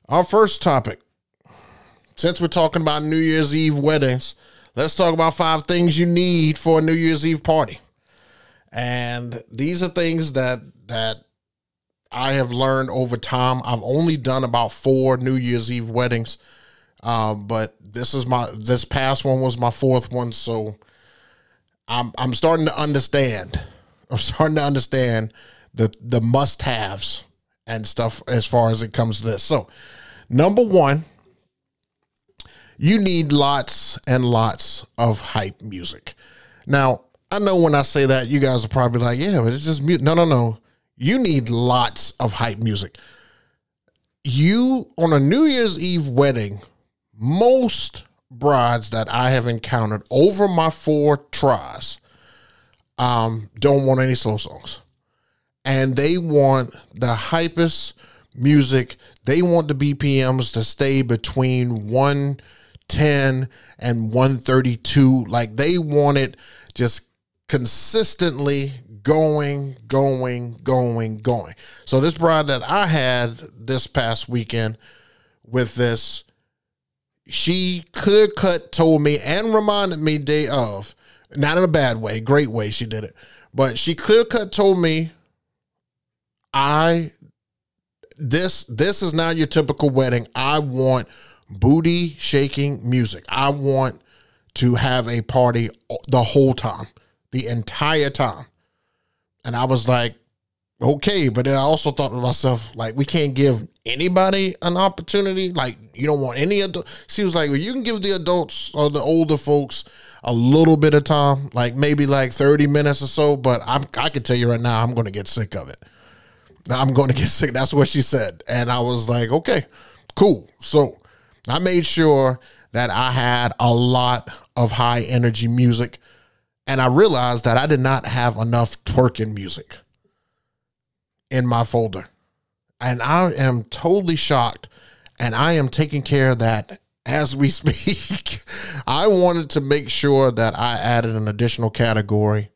Our first topic, since we're talking about New Year's Eve weddings, let's talk about 5 things you need for a New Year's Eve party. And these are things that I have learned over time. I've only done about 4 New Year's Eve weddings, but this past one was my 4th one, so I'm starting to understand. I'm starting to understand the must-haves and stuff as far as it comes to this. So, number 1, you need lots and lots of hype music. Now, I know when I say that, you guys are probably like, yeah, but it's just music. No. You need lots of hype music. On a New Year's Eve wedding, most brides that I have encountered over my 4 tries don't want any slow songs. And they want the hypest music. They want the BPMs to stay between 110 and 132. Like, they want it just consistently going. So this bride that I had this past weekend with this, she clear cut told me and reminded me day of, not in a bad way, great way she did it, but she clear cut told me, this is not your typical wedding. I want booty shaking music. I want to have a party the whole time, the entire time. And I was like, okay, but then I also thought to myself, like, we can't give anybody an opportunity. Like, you don't want any adult. She was like, well, you can give the adults or the older folks a little bit of time, like maybe like 30 minutes or so. But I can tell you right now, I'm going to get sick of it. I'm going to get sick. That's what she said. And I was like, okay, cool. So I made sure that I had a lot of high energy music. And I realized that I did not have enough twerking music in my folder. And I am totally shocked. And I am taking care of that as we speak. I wanted to make sure that I added an additional category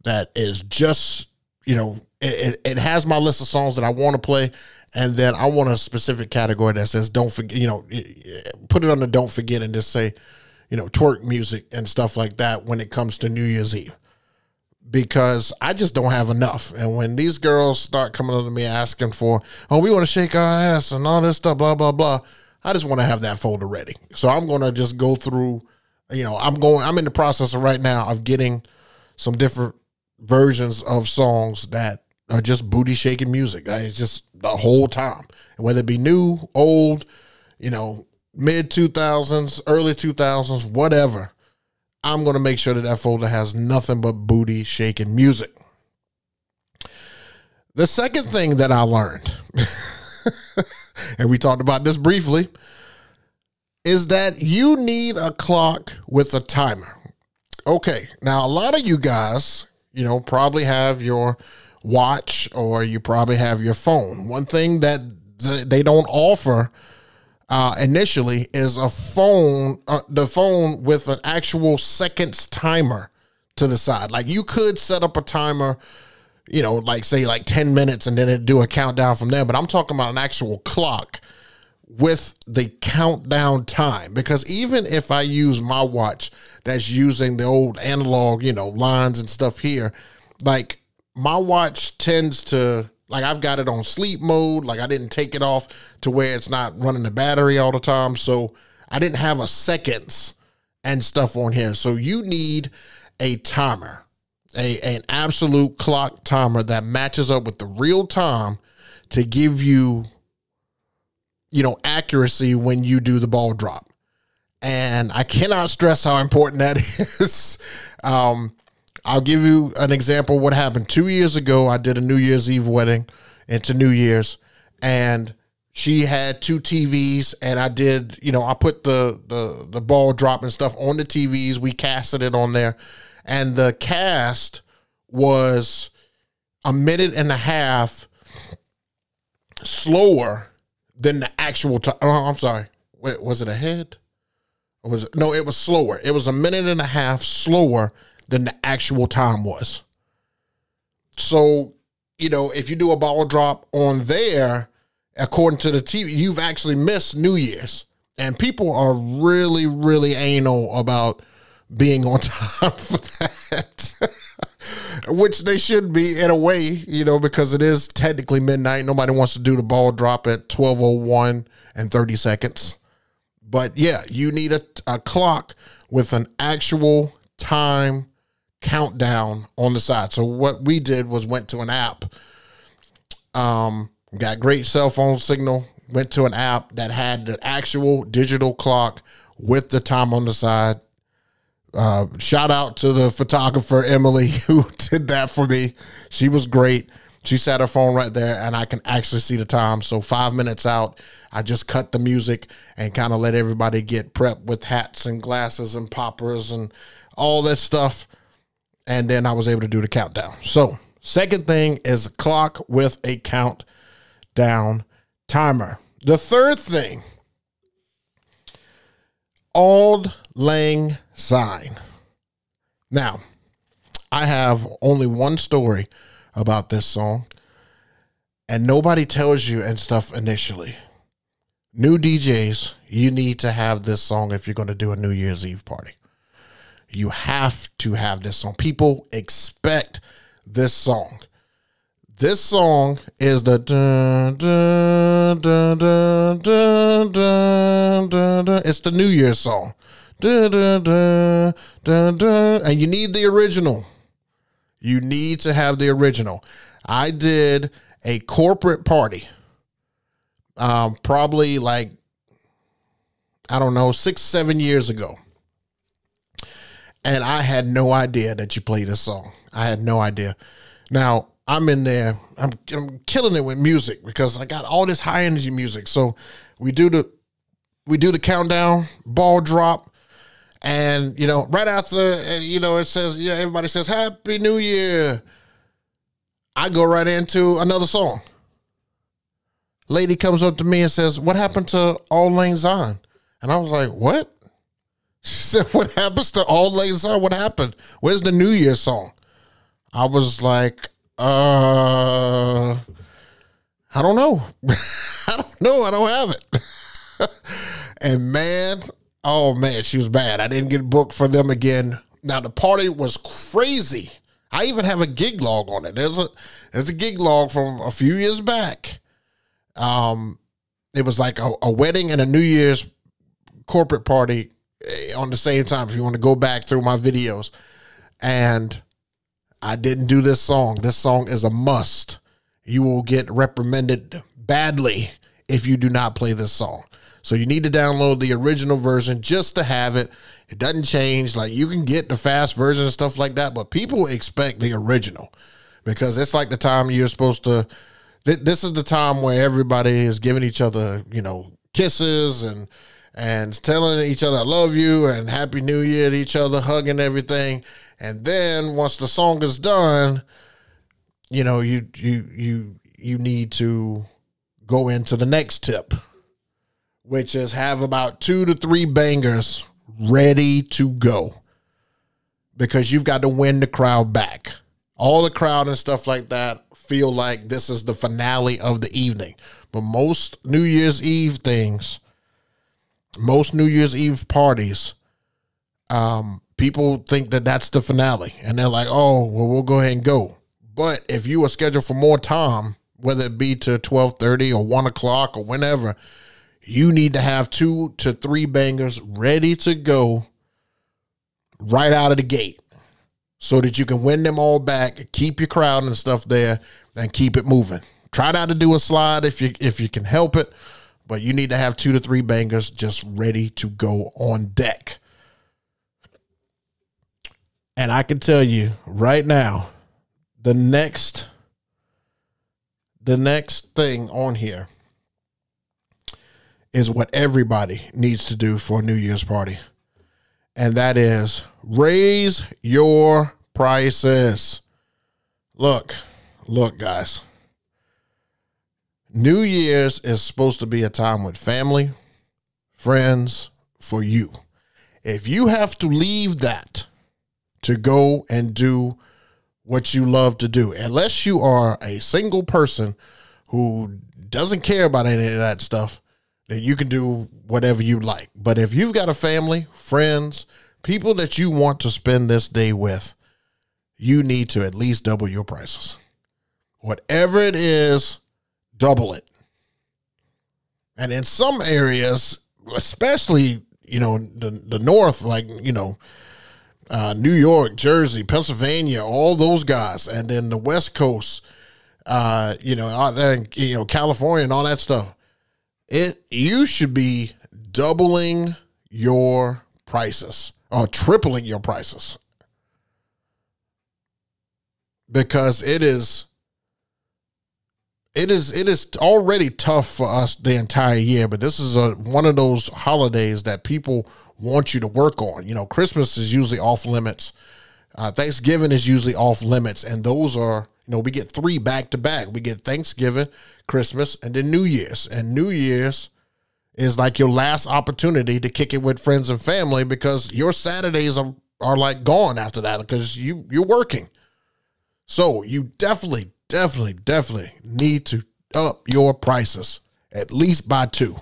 that is just, it has my list of songs that I want to play. And then I want a specific category that says, don't forget, put it on the don't forget and just say, twerk music and stuff like that when it comes to New Year's Eve, because I just don't have enough. And when these girls start coming up to me asking for, oh, we want to shake our ass and all this stuff, blah, blah, blah, I just want to have that folder ready. So I'm going to just go through, I'm in the process of right now of getting some different versions of songs that are just booty shaking music. It's just the whole time, and whether it be new, old, mid 2000s, early 2000s, whatever, I'm going to make sure that folder has nothing but booty shaking music. The second thing that I learned, and we talked about this briefly, is that you need a clock with a timer. Okay, now a lot of you guys, probably have your watch or you probably have your phone. One thing that they don't offer initially is a phone, the phone with an actual seconds timer to the side. Like, you could set up a timer, like say like 10 minutes and then it'd do a countdown from there. But I'm talking about an actual clock with the countdown time, because even if I use my watch that's using the old analog, lines and stuff here, like my watch tends to, like, I've got it on sleep mode. Like, I didn't take it off to where it's not running the battery all the time. So I didn't have a seconds and stuff on here. So you need a timer, an absolute clock timer that matches up with the real time to give you, accuracy when you do the ball drop. And I cannot stress how important that is. I'll give you an example of what happened 2 years ago. I did a New Year's Eve wedding into New Year's, and she had 2 TVs, and I did, I put the ball drop and stuff on the TVs. We casted it on there, and the cast was 1.5 minutes slower than the actual time. Oh, I'm sorry. Wait, was it ahead? Or was it? No, it was slower. It was 1.5 minutes slower than the actual time was. So, if you do a ball drop on there, according to the TV, you've actually missed New Year's. And people are really, really anal about being on time for that, which they should be in a way, you know, because it is technically midnight. Nobody wants to do the ball drop at 12:01 and 30 seconds. But yeah, you need a clock with an actual time countdown on the side. So what we did was went to an app, got great cell phone signal, went to an app that had the actual digital clock with the time on the side. Shout out to the photographer, Emily, who did that for me. She was great. She set her phone right there and I can actually see the time. So 5 minutes out, I just cut the music and kind of let everybody get prepped with hats and glasses and poppers and all that stuff. And then I was able to do the countdown. So second thing is a clock with a countdown timer. The third thing, Auld Lang Syne. Now, I have only one story about this song, and nobody tells you and stuff initially. New DJs, you need to have this song if you're going to do a New Year's Eve party. You have to have this song. People expect this song. This song is the dun, dun, dun, dun, dun, dun, dun, dun. It's the New Year's song. Dun, dun, dun, dun, dun. And you need the original. You need to have the original. I did a corporate party, probably like, I don't know, 6-7 years ago. And I had no idea that you play this song. I had no idea. Now, I'm in there. I'm killing it with music because I got all this high energy music. So we do the countdown, ball drop, and you know, right after, you know, it says, yeah, everybody says Happy New Year. I go right into another song. Lady comes up to me and says, "What happened to Auld Lang Syne?" And I was like, "What?" She said, "What happens to Auld Lang Syne? What happened? Where's the New Year song?" I was like, I don't know. I don't know. I don't have it. And man, oh man, she was bad. I didn't get booked for them again. Now the party was crazy. I even have a gig log on it. There's a gig log from a few years back. It was like a wedding and a New Year's corporate party on the same time. If you want to go back through my videos, and I didn't do this song. This song is a must. You will get reprimanded badly if you do not play this song. So you need to download the original version just to have it. It doesn't change. Like, you can get the fast version and stuff like that, but people expect the original because it's like the time you're supposed to, this is the time where everybody is giving each other, you know, kisses and telling each other I love you and Happy New Year to each other, hugging everything. And then once the song is done, you know, you need to go into the next tip, which is have about 2 to 3 bangers ready to go, because you've got to win the crowd back. All the crowd and stuff like that feel like this is the finale of the evening. But most New Year's Eve things, most New Year's Eve parties, people think that that's the finale, and they're like, "Oh, well, we'll go ahead and go." But if you are scheduled for more time, whether it be to 12:30 or 1 o'clock or whenever, you need to have 2 to 3 bangers ready to go right out of the gate so that you can win them all back, keep your crowd and stuff there, and keep it moving. Try not to do a slide if you can help it, but you need to have 2 to 3 bangers just ready to go on deck. And I can tell you right now, the next thing on here is what everybody needs to do for a New Year's party. And that is raise your prices. Look, guys. New Year's is supposed to be a time with family, friends, for you. If you have to leave that to go and do what you love to do, unless you are a single person who doesn't care about any of that stuff, then you can do whatever you like. But if you've got a family, friends, people that you want to spend this day with, you need to at least double your prices. Whatever it is, double it. And in some areas, especially, the North, like, New York, Jersey, Pennsylvania, all those guys. And then the West Coast, out there in, California and all that stuff. You should be doubling your prices or tripling your prices, because it is already tough for us the entire year, but this is one of those holidays that people want you to work on. Christmas is usually off limits. Thanksgiving is usually off limits. And those are, we get 3 back to back. We get Thanksgiving, Christmas, and then New Year's. And New Year's is like your last opportunity to kick it with friends and family, because your Saturdays are like gone after that, because you're working. So you definitely need to up your prices at least by 2.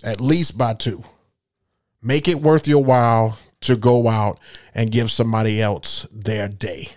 At least by 2. Make it worth your while to go out and give somebody else their day.